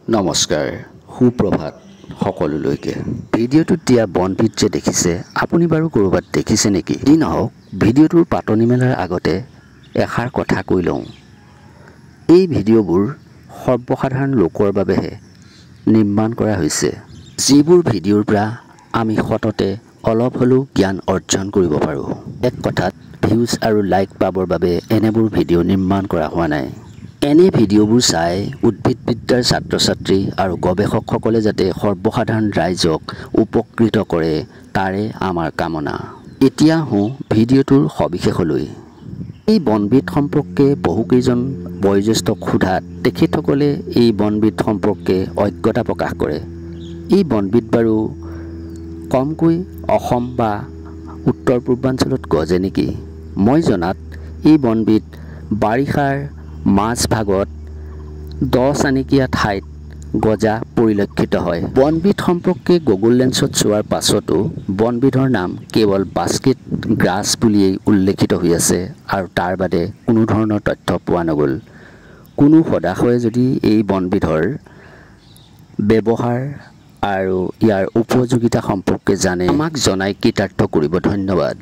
নমস্কাৰ সুপ্ৰভাত সকলোলৈকে ভিডিঅ'টোত দিয়া বনবিধ যে দেখিছে আপুনি বাৰু ক'ৰবাত দেখিছে নেকি ই নহওক ভিডিঅ'টোৰ পাতনি মেলাৰ আগতে এষাৰ কথা কৈ লওঁ এই ভিডিঅ'বোৰ সৰ্বসাধাৰণ লোকৰ বাবেহে নিৰ্মাণ কৰা হৈছে যিবোৰ ভিডিঅ'ৰ পৰা আমি সততে অলপ হ'লেও জ্ঞান অৰ্জন কৰিব পাৰোঁ এক কথাত ভিউজ আৰু লাইক পাবৰ বাবে এনেবোৰ ভিডিঅ' নিৰ্মাণ কৰা হোৱা নাই এনে ভিডিঅ'বোৰ চাই উদ্ভিদবিদ্যাৰ ছাত্ৰ-ছাত্ৰী আৰু গৱেষকসকলে যাতে সৰ্বসাধাৰণ ৰাইজক উপকৃত কৰে তাৰে আমাৰ কামনা এতিয়া হওঁ ভিডিঅ'টোৰ সবিশেষলৈ এই বনবিধ সম্পৰ্কে বহুকেইজন বয়োজ্যেষ্ঠক সোধাত তেখেতসকলে এই বনবিধ সম্পৰ্কে অজ্ঞতা প্ৰকাশ কৰে এই বনবিধ বাৰু কমকৈ অসম বা উত্তৰ পূৰ্বাঞ্চলত গজে নেকি মই জনাত এই বনবিধ বাৰিষাৰ মাছ ভাগত 10 আনিকীয়া ঠাইত গজা পৰিলক্ষিত হয় বনবিধ সম্পৰ্কে গুগল লেন্সত চোৱাৰ পাছতো বনবিধৰ নাম কেৱল বাস্কেট গ্ৰাছ বুলিয়েই উল্লেখিত হৈ আছে আৰু তাৰ বাদে কোনো ধৰণৰ তথ্য পোৱা নগ'ল কোনো সদাশয়ে যদি এই বনবিধৰ ব্যৱহাৰ আৰু ইয়াৰ উপযোগিতা সম্পৰ্কে জানে আমাক জনাই কৃতাৰ্থ কৰিব ধন্যবাদ